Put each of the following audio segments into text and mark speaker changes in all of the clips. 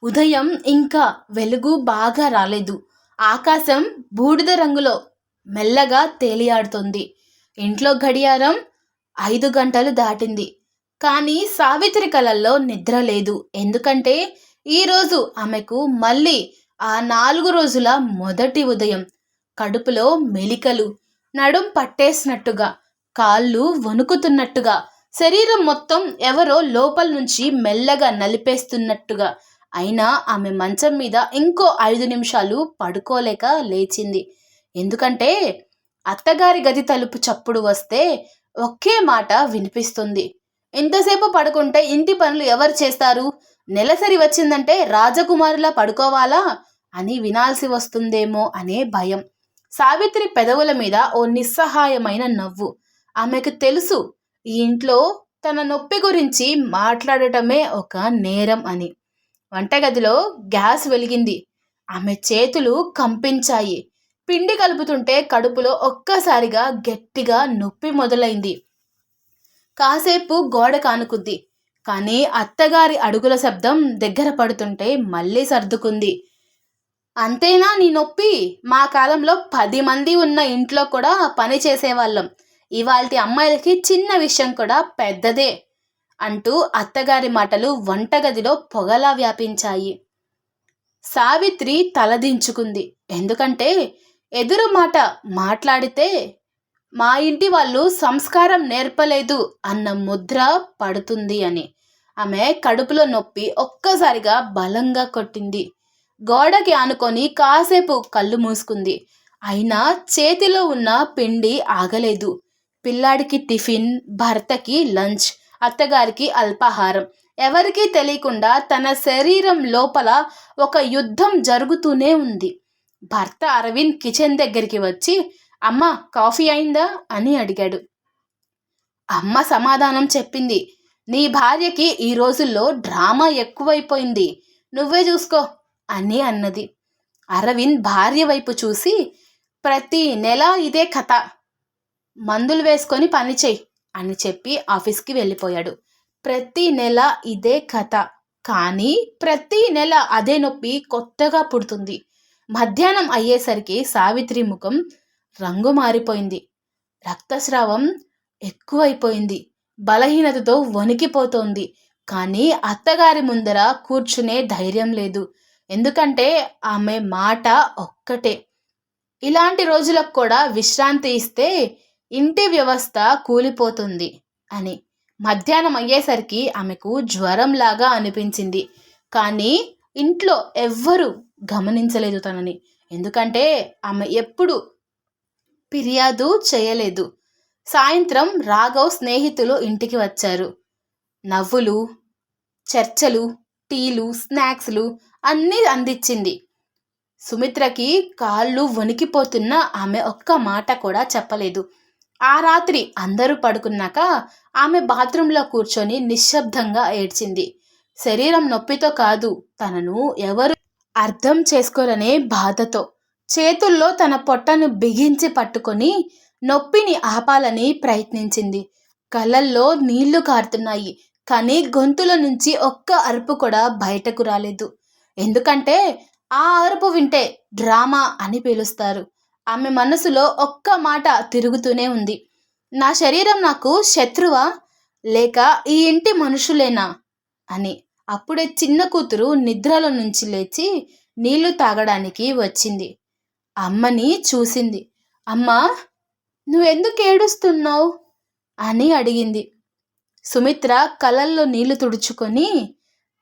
Speaker 1: ఉదయం ఇంకా వెలుగు బాగా రాలేదు. ఆకాశం బూడిద రంగులో మెల్లగా తేలియాడుతోంది. ఇంట్లో గడియారం 5 గంటలు దాటింది. కానీ సావిత్రి కళ్ళల్లో నిద్ర లేదు. ఎందుకంటే ఈరోజు ఆమెకు మళ్ళీ ఆ 4 రోజుల మొదటి ఉదయం. కడుపులో మెలికలు, నడుం పట్టేసినట్టుగా, కాళ్ళు వణుకుతున్నట్టుగా, శరీరం మొత్తం ఎవరో లోపల నుంచి మెల్లగా నలిపేస్తున్నట్టుగా. అయినా ఆమె మంచం మీద ఇంకో 5 నిమిషాలు పడుకోలేక లేచింది. ఎందుకంటే అత్తగారి గది తలుపు చప్పుడు వస్తే ఒకే మాట వినిపిస్తుంది. ఇంతసేపు పడుకుంటే ఇంటి పనులు ఎవరు చేస్తారు? నెలసరి వచ్చిందంటే రాజకుమారులా పడుకోవాలా అని వినాల్సి వస్తుందేమో అనే భయం. సావిత్రి పెదవుల మీద ఓ నిస్సహాయమైన నవ్వు. ఆమెకు తెలుసు, ఈ ఇంట్లో తన నొప్పి గురించి మాట్లాడటమే ఒక నేరం అని. వంటగదిలో గ్యాస్ వెలిగింది. ఆమె చేతులు కంపించాయి. పిండి కలుపుతుంటే కడుపులో ఒక్కసారిగా గట్టిగా నొప్పి మొదలైంది. కాసేపు గోడ కానుకుంది. కానీ అత్తగారి అడుగుల శబ్దం దగ్గర పడుతుంటే మళ్ళీ సర్దుకుంది. అంతేనా నీ నొప్పి? మా కాలంలో 10 మంది ఉన్న ఇంట్లో కూడా పని చేసేవాళ్ళం. ఇవాల్టి అమ్మాయిలకి చిన్న విషయం కూడా పెద్దదే అంటూ అత్తగారి మాటలు వంటగదిలో పొగలా వ్యాపించాయి. సావిత్రి తలదించుకుంది. ఎందుకంటే ఎదురు మాట మాట్లాడితే మా ఇంటి వాళ్ళు సంస్కారం నేర్పలేదు అన్న ముద్ర పడుతుంది అని. ఆమె కడుపులో నొప్పి ఒక్కసారిగా బలంగా కొట్టింది. గోడకి ఆనుకొని కాసేపు కళ్ళు మూసుకుంది. అయినా చేతిలో ఉన్న పిండి ఆగలేదు. పిల్లాడికి టిఫిన్, భర్తకి లంచ్, అత్తగారికి అల్పాహారం. ఎవరికీ తెలియకుండా తన శరీరం లోపల ఒక యుద్ధం జరుగుతూనే ఉంది. భర్త అరవింద్ కిచెన్ దగ్గరికి వచ్చి, అమ్మ కాఫీ అయిందా అని అడిగాడు. అమ్మ సమాధానం చెప్పింది. నీ భార్యకి ఈ రోజుల్లో డ్రామా ఎక్కువైపోయింది, నువ్వే చూసుకో అని అన్నది. అరవింద్ భార్య వైపు చూసి, ప్రతి నెల ఇదే కథ, మందులు వేసుకొని పని చెయ్యి అని చెప్పి ఆఫీస్కి వెళ్ళిపోయాడు. ప్రతి నెల ఇదే కథ, కానీ ప్రతి నెల అదే నొప్పి కొత్తగా పుడుతుంది. మధ్యాహ్నం అయ్యేసరికి సావిత్రి ముఖం రంగు మారిపోయింది. రక్తస్రావం ఎక్కువైపోయింది. బలహీనతతో వణికిపోతోంది. కానీ అత్తగారి ముందర కూర్చునే ధైర్యం లేదు. ఎందుకంటే ఆమె మాట ఒక్కటే, ఇలాంటి రోజులకు కూడా విశ్రాంతి ఇస్తే ఇంటి వ్యవస్థ కూలిపోతుంది అని. మధ్యాహ్నం అయ్యేసరికి ఆమెకు జ్వరంలాగా అనిపించింది. కానీ ఇంట్లో ఎవ్వరూ గమనించలేదు తనని. ఎందుకంటే ఆమె ఎప్పుడు ఫిర్యాదు చేయలేదు. సాయంత్రం రాఘవ్ స్నేహితులు ఇంటికి వచ్చారు. నవ్వులు, చర్చలు, టీలు, స్నాక్స్లు అన్నీ అందించింది. సుమిత్రకి కాళ్ళు వణికిపోతున్నా ఆమె ఒక్క మాట కూడా చెప్పలేదు. ఆ రాత్రి అందరూ పడుకున్నాక ఆమె బాత్రూంలో కూర్చొని నిశ్శబ్దంగా ఏడ్చింది. శరీరం నొప్పితో కాదు, తనను ఎవరు అర్థం చేసుకోరనే బాధతో. చేతుల్లో తన పొట్టను బిగించి పట్టుకొని నొప్పిని ఆపాలని ప్రయత్నించింది. కళ్ళల్లో నీళ్లు కారుతున్నాయి. కానీ గొంతులో నుంచి ఒక్క అరుపు కూడా బయటకు రాలేదు. ఎందుకంటే ఆ అరుపు వింటే డ్రామా అని పిలుస్తారు. ఆమె మనసులో ఒక్క మాట తిరుగుతూనే ఉంది. నా శరీరం నాకు శత్రువా, లేక ఈ ఇంటి మనుషులేనా అని. అప్పుడే చిన్న కూతురు నిద్రలో నుంచి లేచి నీళ్లు తాగడానికి వచ్చింది. అమ్మని చూసింది. అమ్మా, నువ్వెందుకు ఏడుస్తున్నావు అని అడిగింది. సుమిత్ర కళ్ళల్లో నీళ్లు తుడుచుకొని,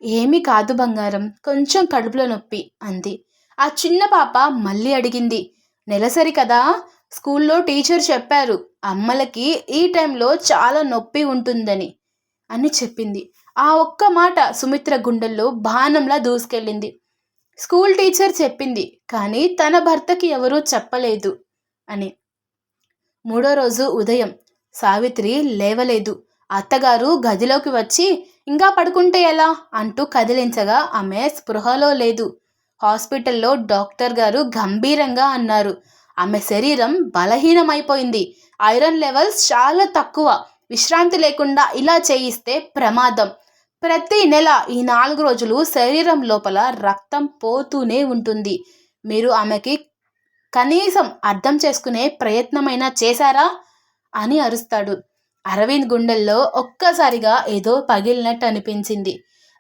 Speaker 1: ఏమీ కాదు బంగారం, కొంచెం కడుపులో నొప్పి అంది. ఆ చిన్న పాప మళ్ళీ అడిగింది. నెలసరి కదా, స్కూల్లో టీచర్ చెప్పారు అమ్మలకి ఈ టైంలో చాలా నొప్పి ఉంటుందని అని చెప్పింది. ఆ ఒక్క మాట సుమిత్ర గుండెల్లో బాణంలా దూసుకెళ్ళింది. స్కూల్ టీచర్ చెప్పింది, కానీ తన భర్తకి ఎవరూ చెప్పలేదు అని. 3వ రోజు ఉదయం సావిత్రి లేవలేదు. అత్తగారు గదిలోకి వచ్చి, ఇంకా పడుకుంటే ఎలా అంటూ కదిలించగా ఆమె స్పృహలో లేదు. హాస్పిటల్లో డాక్టర్ గారు గంభీరంగా అన్నారు, ఆమె శరీరం బలహీనమైపోయింది. ఐరన్ లెవెల్స్ చాలా తక్కువ. విశ్రాంతి లేకుండా ఇలా చేయిస్తే ప్రమాదం. ప్రతి నెల ఈ 4 రోజులు శరీరం లోపల రక్తం పోతూనే ఉంటుంది. మీరు ఆమెకి కనీసం అర్థం చేసుకునే ప్రయత్నమైనా చేశారా అని అరుస్తాడు. అరవింద్ గుండెల్లో ఒక్కసారిగా ఏదో పగిలినట్టు అనిపించింది.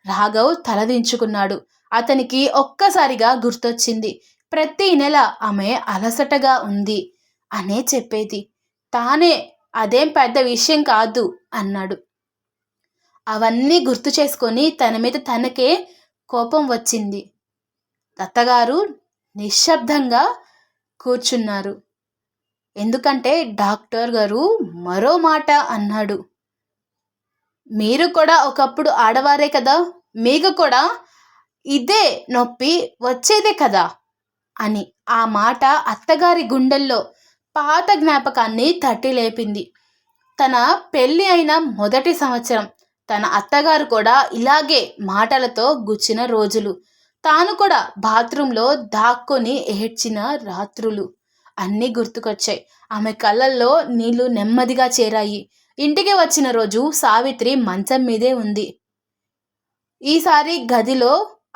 Speaker 1: రాఘవ్ తలదించుకున్నాడు. అతనికి ఒక్కసారిగా గుర్తొచ్చింది. ప్రతి నెల ఆమె అలసటగా ఉంది అనే చెప్పేది. తానే అదేం పెద్ద విషయం కాదు అన్నాడు. అవన్నీ గుర్తు చేసుకొని తన మీద తనకే కోపం వచ్చింది. అత్తగారు నిశ్శబ్దంగా కూర్చున్నారు. ఎందుకంటే డాక్టర్ గారు మరో మాట అన్నాడు. మీరు కూడా ఒకప్పుడు ఆడవారే కదా, మీకు కూడా ఇదే నొప్పి వచ్చేదే కదా అని. ఆ మాట అత్తగారి గుండెల్లో పాత జ్ఞాపకాన్ని తట్టి లేపింది. తన పెళ్ళి అయిన మొదటి సంవత్సరం తన అత్తగారు కూడా ఇలాగే మాటలతో గుచ్చిన రోజులు, తాను కూడా బాత్రూంలో దాక్కొని ఏడ్చిన రాత్రులు అన్నీ గుర్తుకొచ్చాయి. ఆమె కళ్ళల్లో నీళ్లు నెమ్మదిగా చేరాయి. ఇంటికి వచ్చిన రోజు సావిత్రి మంచం మీదే ఉంది. ఈసారి గదిలో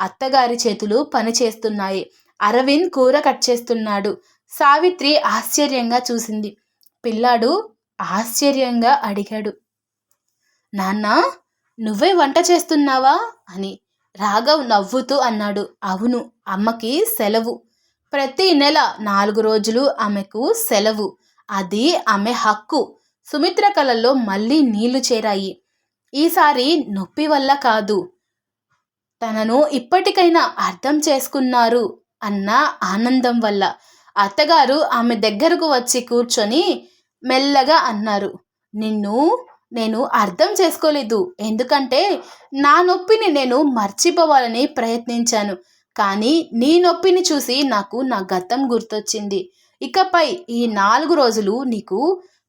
Speaker 1: అత్తగారి చేతులు పనిచేస్తున్నాయి. అరవింద్ కూర కట్ చేస్తున్నాడు. సావిత్రి ఆశ్చర్యంగా చూసింది. పిల్లాడు ఆశ్చర్యంగా అడిగాడు, నాన్న, నువ్వే వంట చేస్తున్నావా అని. రాఘవ్ నవ్వుతూ అన్నాడు, అవును, అమ్మకి సెలవు. ప్రతి నెల 4 రోజులు ఆమెకు సెలవు. అది ఆమె హక్కు. సుమిత్ర కళ్ళల్లో మళ్ళీ నీళ్లు చేరాయి. ఈసారి నొప్పి వల్ల కాదు, తనను ఇప్పటికైనా అర్థం చేసుకున్నారు అన్న ఆనందం వల్ల. అత్తగారు ఆమె దగ్గరకు వచ్చి కూర్చొని మెల్లగా అన్నారు, నిన్ను నేను అర్థం చేసుకోలేదు. ఎందుకంటే నా నొప్పిని నేను మర్చిపోవాలని ప్రయత్నించాను. కానీ నీ నొప్పిని చూసి నాకు నా గతం గుర్తొచ్చింది. ఇకపై ఈ 4 రోజులు నీకు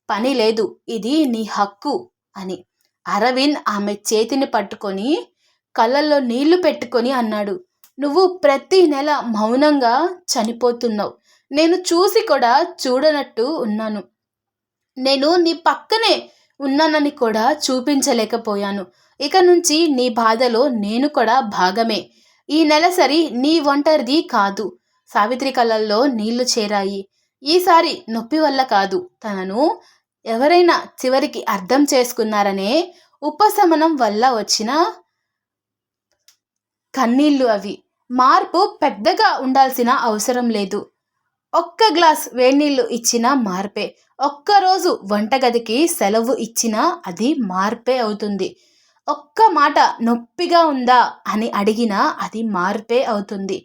Speaker 1: పని లేదు, ఇది నీ హక్కు అని. అరవింద్ ఆమె చేతిని పట్టుకొని కళ్ళల్లో నీళ్లు పెట్టుకొని అన్నాడు, నువ్వు ప్రతి నెల మౌనంగా చనిపోతున్నావు. నేను చూసి కూడా చూడనట్టు ఉన్నాను. నేను నీ పక్కనే ఉన్నానని కూడా చూపించలేకపోయాను. ఇక నుంచి నీ బాధలో నేను కూడా భాగమే. ఈ నెలసరి నీ ఒంటరిది కాదు. సావిత్రి కళ్ళల్లో నీళ్లు చేరాయి. ఈసారి నొప్పి వల్ల కాదు, తనను ఎవరైనా చివరికి అర్థం చేసుకున్నారనే ఉపశమనం వల్ల వచ్చిన కన్నీళ్ళు అవి. మార్పు పెద్దగా ఉండాల్సిన అవసరం లేదు. ఒక్క గ్లాస్ వేడినీళ్ళు ఇచ్చినా మార్పే. ఒక్కరోజు వంటగదికి సెలవు ఇచ్చినా అది మార్పే అవుతుంది. ఒక్క మాట నొప్పిగా ఉందా అని అడిగినా అది మార్పే అవుతుంది.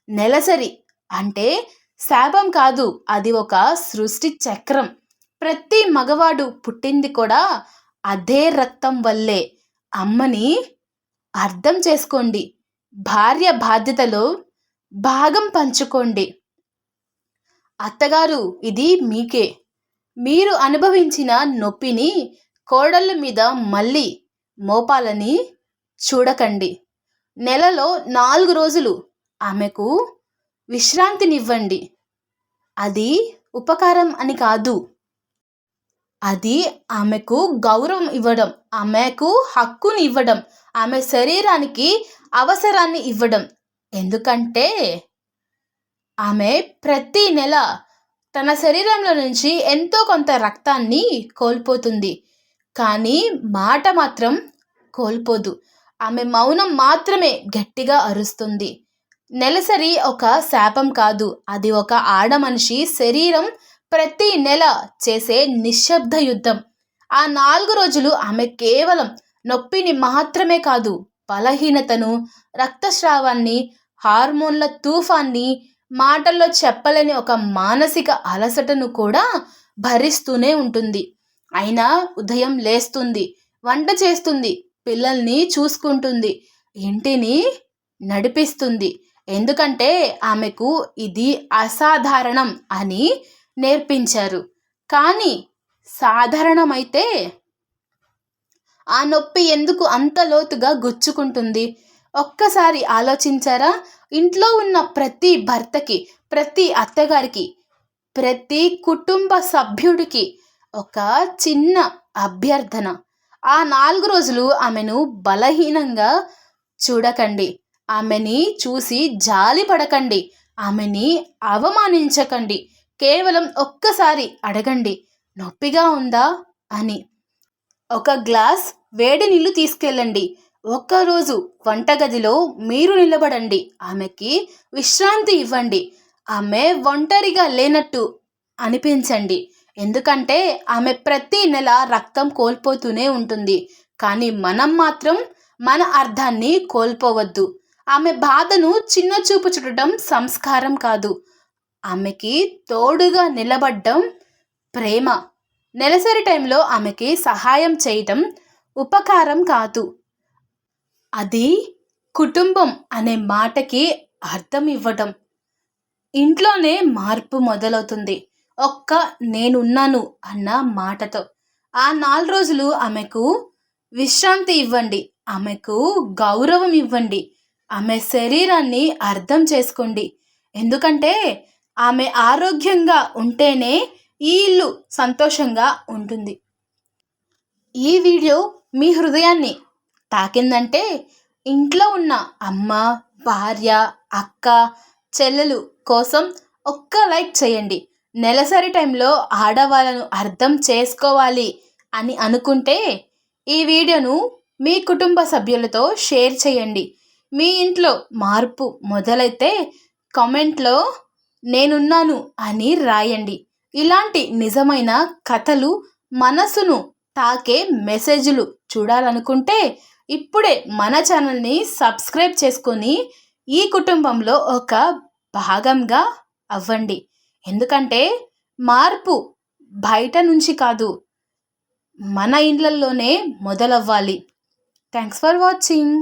Speaker 1: నెలసరి అంటే శాపం కాదు, అది ఒక సృష్టి చక్రం. ప్రతి మగవాడు పుట్టింది కూడా అదే రక్తం వల్లే. అమ్మని అర్థం చేసుకోండి. భార్య బాధ్యతలో భాగం పంచుకోండి. అత్తగారు, ఇది మీకే. మీరు అనుభవించిన నొప్పిని కోడళ్ళ మీద మళ్ళీ మోపాలని చూడకండి. నెలలో 4 రోజులు ఆమెకు విశ్రాంతినివ్వండి. అది ఉపకారం అని కాదు, అది ఆమెకు గౌరవం ఇవ్వడం, ఆమెకు హక్కుని ఇవ్వడం, ఆమె శరీరానికి అవసరాన్ని ఇవ్వడం. ఎందుకంటే ఆమె ప్రతి నెల తన శరీరంలో నుంచి ఎంతో కొంత రక్తాన్ని కోల్పోతుంది. కానీ మాట మాత్రం కోల్పోదు. ఆమె మౌనం మాత్రమే గట్టిగా అరుస్తుంది. నెలసరి ఒక శాపం కాదు, అది ఒక ఆడమనిషి శరీరం ప్రతి నెల చేసే నిశ్శబ్ద యుద్ధం. ఆ 4 రోజులు ఆమె కేవలం నొప్పిని మాత్రమే కాదు, బలహీనతను, రక్తస్రావాన్ని, హార్మోన్ల తుఫాన్ని, మాటల్లో చెప్పలేని ఒక మానసిక అలసటను కూడా భరిస్తూనే ఉంటుంది. అయినా ఉదయం లేస్తుంది, వంట చేస్తుంది, పిల్లల్ని చూసుకుంటుంది, ఇంటిని నడిపిస్తుంది. ఎందుకంటే ఆమెకు ఇది అసాధారణం అని నేర్పించారు. కానీ సాధారణమైతే ఆ నొప్పి ఎందుకు అంత లోతుగా గుచ్చుకుంటుంది? ఒక్కసారి ఆలోచించారా? ఇంట్లో ఉన్న ప్రతి భర్తకి, ప్రతి అత్తగారికి, ప్రతి కుటుంబ సభ్యుడికి ఒక చిన్న అభ్యర్థన. ఆ 4 రోజులు ఆమెను బలహీనంగా చూడకండి. ఆమెని చూసి జాలి పడకండి. ఆమెని అవమానించకండి. కేవలం ఒక్కసారి అడగండి, నొప్పిగా ఉందా అని. ఒక గ్లాస్ వేడి నీళ్లు తీసుకెళ్ళండి. ఒక్కరోజు వంటగదిలో మీరు నిలబడండి. ఆమెకి విశ్రాంతి ఇవ్వండి. ఆమె ఒంటరిగా లేనట్టు అనిపించండి. ఎందుకంటే ఆమె ప్రతి నెల రక్తం కోల్పోతూనే ఉంటుంది. కానీ మనం మాత్రం మన అర్థాన్ని కోల్పోవద్దు. ఆమె బాధను చిన్నచూపు చూడటం సంస్కారం కాదు. ఆమెకి తోడుగా నిలబడ్డం ప్రేమ. నెలసరి టైంలో ఆమెకి సహాయం చేయటం ఉపకారం కాదు. అది కుటుంబం అనే మాటకి అర్థం ఇవ్వటం. ఇంట్లోనే మార్పు మొదలవుతుంది. ఒక్క నేనున్నాను అన్న మాటతో. ఆ 4 రోజులు ఆమెకు విశ్రాంతి ఇవ్వండి. ఆమెకు గౌరవం ఇవ్వండి. ఆమె శరీరాన్ని అర్థం చేసుకోండి. ఎందుకంటే ఆమె ఆరోగ్యంగా ఉంటేనే ఈ ఇల్లు సంతోషంగా ఉంటుంది. ఈ వీడియో మీ హృదయాన్ని తాకిందంటే ఇంట్లో ఉన్న అమ్మ, భార్య, అక్క, చెల్లెలు కోసం ఒక్క లైక్ చేయండి. నెలసరి టైంలో ఆడవాళ్ళను అర్థం చేసుకోవాలి అని అనుకుంటే ఈ వీడియోను మీ కుటుంబ సభ్యులతో షేర్ చేయండి. మీ ఇంట్లో మార్పు మొదలైతే కామెంట్లో నేనున్నాను అని రాయండి. ఇలాంటి నిజమైన కథలు, మనసును తాకే మెసేజ్లు చూడాలనుకుంటే ఇప్పుడే మన ఛానల్ని సబ్స్క్రైబ్ చేసుకొని ఈ కుటుంబంలో ఒక భాగంగా అవ్వండి. ఎందుకంటే మార్పు బయట నుంచి కాదు, మన ఇండ్లల్లోనే మొదలవ్వాలి. Thanks for watching.